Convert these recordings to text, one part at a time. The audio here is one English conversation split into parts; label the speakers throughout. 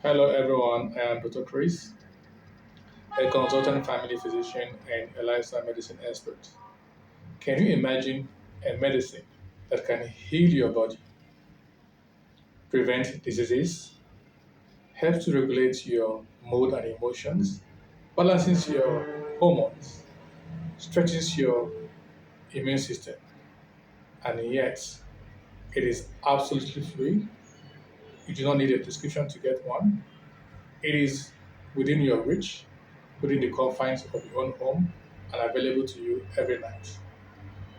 Speaker 1: Hello, everyone. I am Dr. Chris, a consultant family physician and a lifestyle medicine expert. Can you imagine a medicine that can heal your body, prevent diseases, help to regulate your mood and emotions, balances your hormones, stretches your immune system, and yet it is absolutely free? You do not need a prescription to get one. It is within your reach, within the confines of your own home, and available to you every night.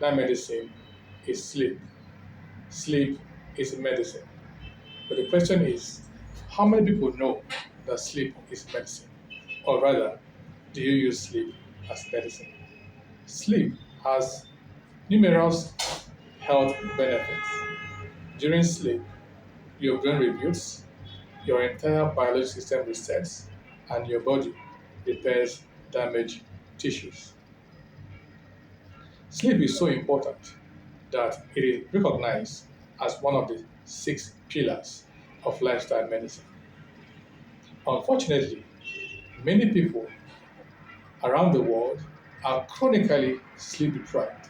Speaker 1: That medicine is sleep. Sleep is medicine. But the question is, how many people know that sleep is medicine? Or rather, do you use sleep as medicine? Sleep has numerous health benefits. During sleep, your brain reboots, your entire biological system resets, and your body repairs damaged tissues. Sleep is so important that it is recognized as one of the six pillars of lifestyle medicine. Unfortunately, many people around the world are chronically sleep deprived,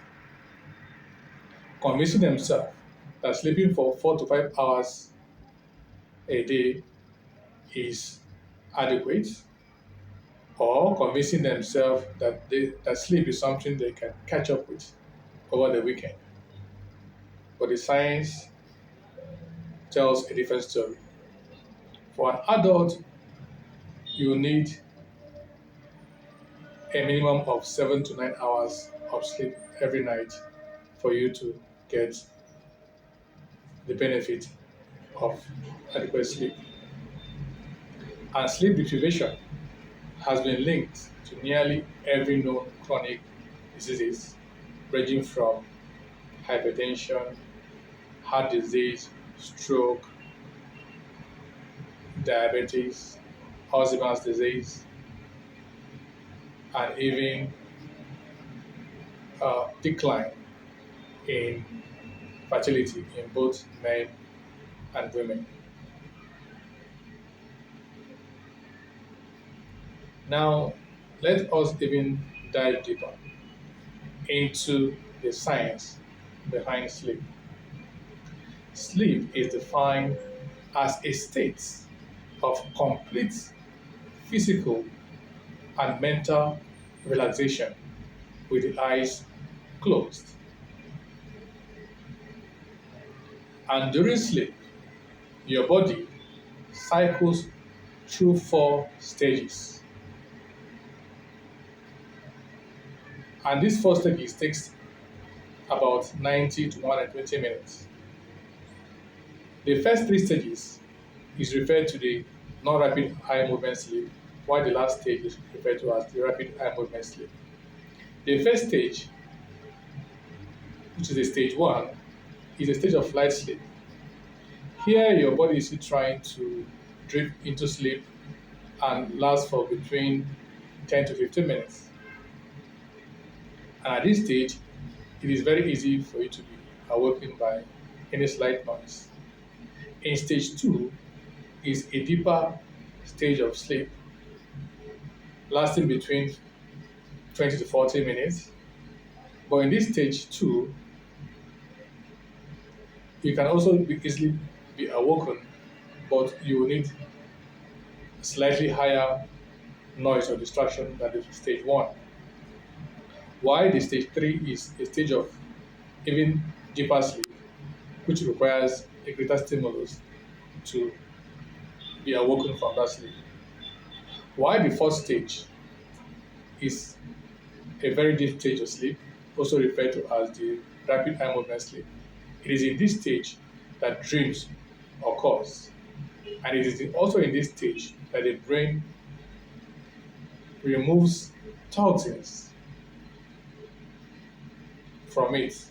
Speaker 1: convincing themselves that sleeping for 4 to 5 hours a day is adequate, or convincing themselves that sleep is something they can catch up with over the weekend. But the science tells a different story. For an adult, you need a minimum of 7 to 9 hours of sleep every night for you to get the benefit of adequate sleep. And sleep deprivation has been linked to nearly every known chronic diseases, ranging from hypertension, heart disease, stroke, diabetes, Alzheimer's disease, and even decline in fertility in both men and women. Now, let us even dive deeper into the science behind sleep. Sleep is defined as a state of complete physical and mental relaxation with the eyes closed. And during sleep, your body cycles through four stages. And these four stages takes about 90 to 120 minutes. The first three stages is referred to the non-rapid eye movement sleep, while the last stage is referred to as the rapid eye movement sleep. The first stage, which is the stage one, is a stage of light sleep. Here, your body is still trying to drift into sleep and lasts for between 10 to 15 minutes. And at this stage, it is very easy for you to be awakened by any slight noise. In stage two is a deeper stage of sleep, lasting between 20 to 40 minutes. But in this stage two, you can also easily be awoken, but you will need slightly higher noise or distraction than the stage one. While the stage three is a stage of even deeper sleep, which requires a greater stimulus to be awoken from that sleep. While the fourth stage is a very deep stage of sleep, also referred to as the rapid eye movement sleep. It is in this stage that dreams occurs, and it is also in this stage that the brain removes toxins from it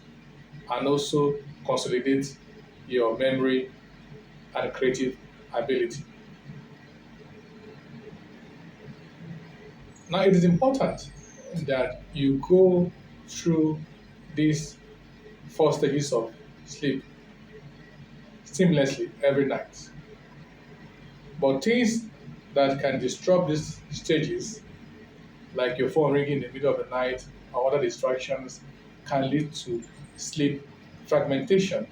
Speaker 1: and also consolidates your memory and creative ability. Now, it is important that you go through these four stages of sleep seamlessly every night. But things that can disrupt these stages, like your phone ringing in the middle of the night or other distractions, can lead to sleep fragmentation,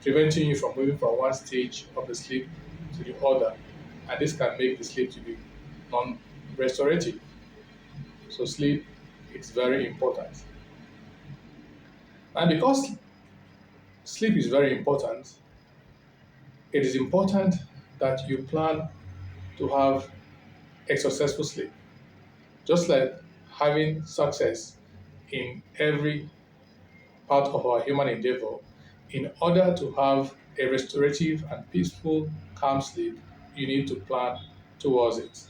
Speaker 1: preventing you from moving from one stage of the sleep to the other. And this can make the sleep to be non-restorative. So sleep is very important. And because sleep is very important, it is important that you plan to have a successful sleep. Just like having success in every part of our human endeavor, in order to have a restorative and peaceful, calm sleep, you need to plan towards it.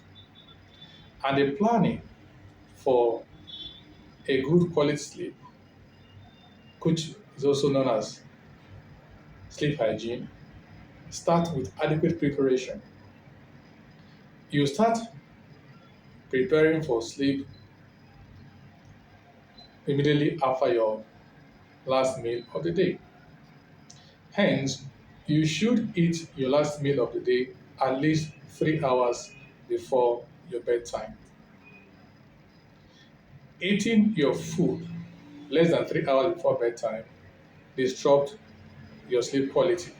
Speaker 1: And the planning for a good quality sleep, which is also known as sleep hygiene, start with adequate preparation. You start preparing for sleep immediately after your last meal of the day. Hence, you should eat your last meal of the day at least 3 hours before your bedtime. Eating your food less than 3 hours before bedtime disrupts your sleep quality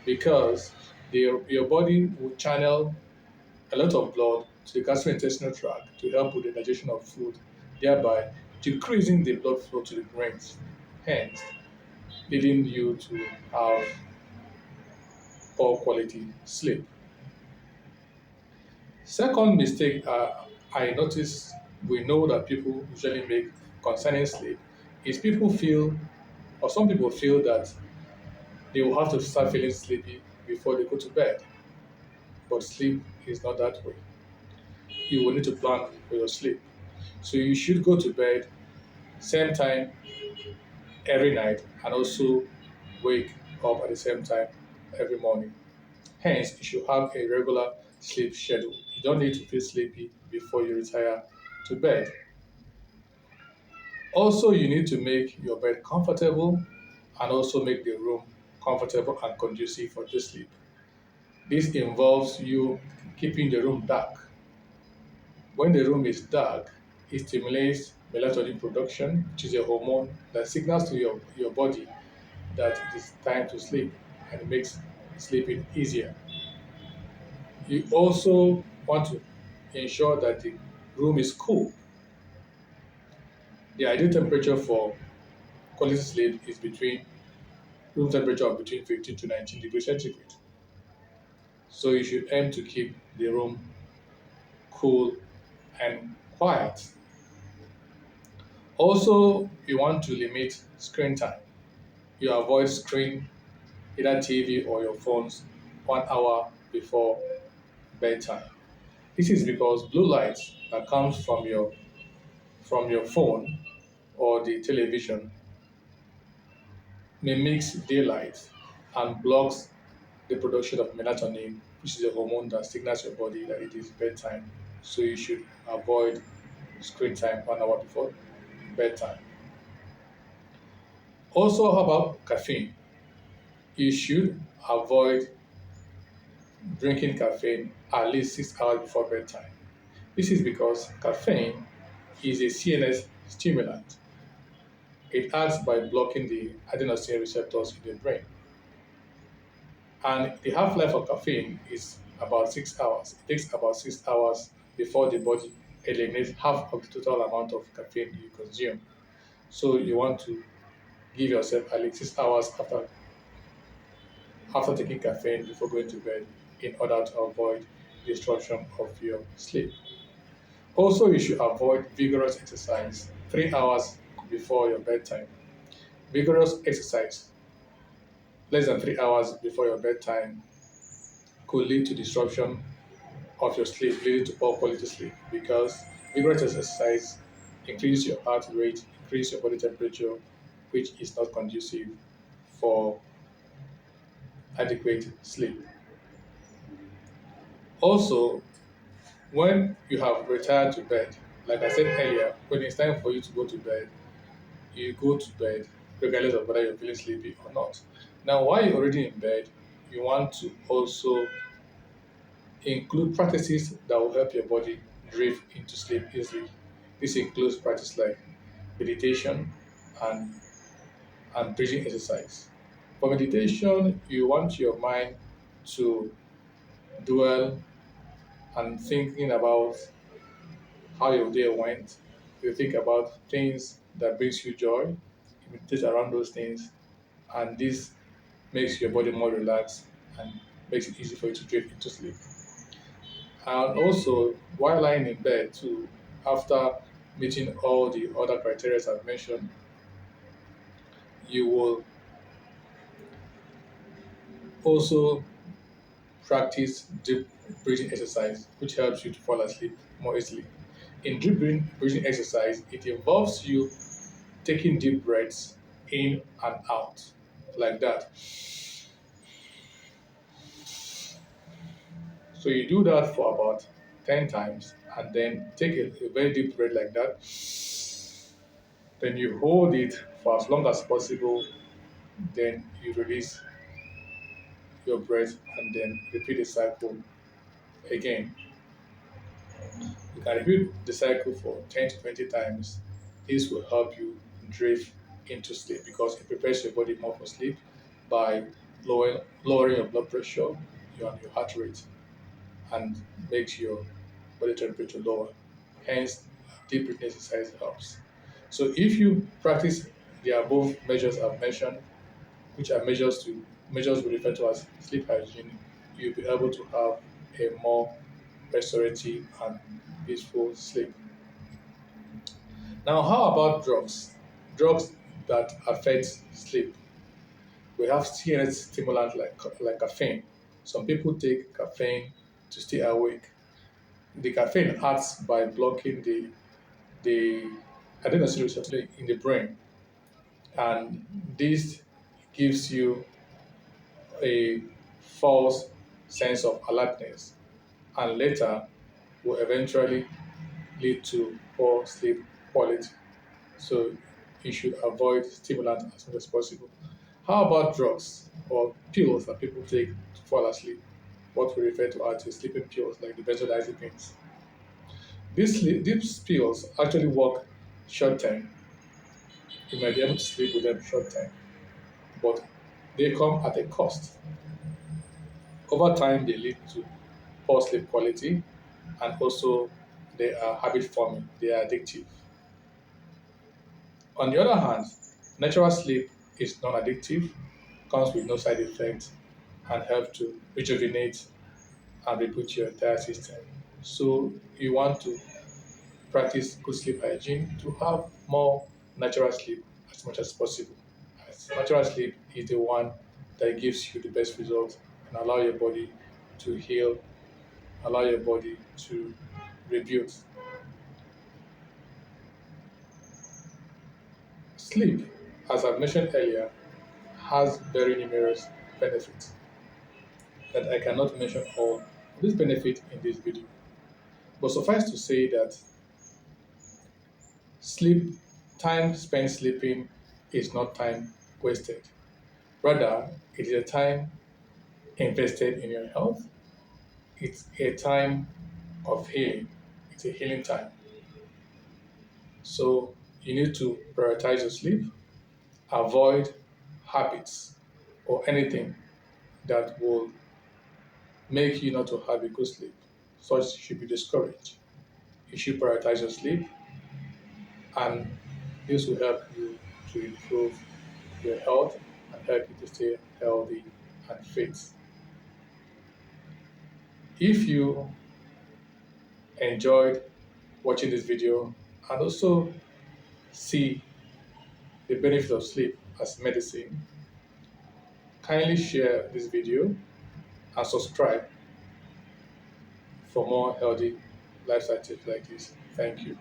Speaker 1: because your body will channel a lot of blood to the gastrointestinal tract to help with the digestion of food, thereby decreasing the blood flow to the brains, hence leading you to have poor quality sleep. Second mistake I notice we know that people usually make concerning sleep is people feel, or some people feel that they will have to start feeling sleepy before they go to bed. But sleep is not that way. You will need to plan for your sleep. So you should go to bed same time every night and also wake up at the same time every morning. Hence, you should have a regular sleep schedule. You don't need to feel sleepy before you retire to bed. Also, you need to make your bed comfortable and also make the room comfortable and conducive for the sleep. This involves you keeping the room dark. When the room is dark, it stimulates melatonin production, which is a hormone that signals to your body that it is time to sleep and it makes sleeping easier. You also want to ensure that the room is cool. The ideal temperature for quality sleep is between room temperature of between 15 to 19 degrees centigrade. So you should aim to keep the room cool and quiet. Also, you want to limit screen time. You avoid screen either TV or your phones 1 hour before bedtime. This is because blue light that comes from your phone or the television mimics daylight and blocks the production of melatonin, which is a hormone that signals your body that it is bedtime. So you should avoid screen time 1 hour before bedtime. Also, how about caffeine? You should avoid drinking caffeine at least 6 hours before bedtime. This is because caffeine is a CNS stimulant. It acts by blocking the adenosine receptors in the brain. And the half-life of caffeine is about 6 hours. It takes about 6 hours before the body eliminates half of the total amount of caffeine you consume. So you want to give yourself at least 6 hours after taking caffeine before going to bed in order to avoid disruption of your sleep. Also, you should avoid vigorous exercise 3 hours before your bedtime. Vigorous exercise less than 3 hours before your bedtime could lead to disruption of your sleep, leading to poor quality sleep because vigorous exercise increases your heart rate, increases your body temperature, which is not conducive for adequate sleep. Also, when you have retired to bed, like I said earlier, when it's time for you to go to bed, you go to bed regardless of whether you're feeling sleepy or not. Now, while you're already in bed, you want to also Include practices that will help your body drift into sleep easily. This includes practice like meditation and, and breathing exercise. For meditation, you want your mind to dwell and thinking about how your day went. You think about things that brings you joy. You meditate around those things, and this makes your body more relaxed and makes it easy for you to drift into sleep. And also, while lying in bed too, after meeting all the other criteria I've mentioned, you will also practice deep breathing exercise, which helps you to fall asleep more easily. In breathing exercise, it involves you taking deep breaths in and out like that. So you do that for about 10 times and then take a very deep breath like that. Then you hold it for as long as possible. Then you release your breath and then repeat the cycle again. You can repeat the cycle for 10 to 20 times. This will help you drift into sleep because it prepares your body more for sleep by lowering your blood pressure, your heart rate, and makes your body temperature lower. Hence, deep breathing exercise helps. So if you practice the above measures I've mentioned, which are measures we refer to as sleep hygiene, you'll be able to have a more restorative and peaceful sleep. Now, how about drugs? Drugs that affect sleep. We have CNS stimulants like caffeine. Some people take caffeine to stay awake. The caffeine acts by blocking the adenosine receptor in the brain, and this gives you a false sense of alertness, and later will eventually lead to poor sleep quality. So you should avoid stimulants as much as possible. How about drugs or pills that people take to fall asleep? What we refer to as sleeping pills, like the benzodiazepines. These pills actually work short term. You might be able to sleep with them short term, but they come at a cost. Over time, they lead to poor sleep quality, and also they are habit forming. They are addictive. On the other hand, natural sleep is non-addictive, comes with no side effects, and help to rejuvenate and reboot your entire system. So you want to practice good sleep hygiene to have more natural sleep as much as possible. As natural sleep is the one that gives you the best results and allow your body to heal, allow your body to rebuild. Sleep, as I mentioned earlier, has very numerous benefits that I cannot mention all of these benefits in this video. But suffice to say that sleep, time spent sleeping is not time wasted. Rather, it is a time invested in your health. It's a time of healing. It's a healing time. So you need to prioritize your sleep, avoid habits or anything that will make you not to have a good sleep. Such should be discouraged. You should prioritize your sleep, and this will help you to improve your health and help you to stay healthy and fit. If you enjoyed watching this video and also see the benefit of sleep as medicine, kindly share this video and subscribe for more healthy lifestyle tips like this. Thank you.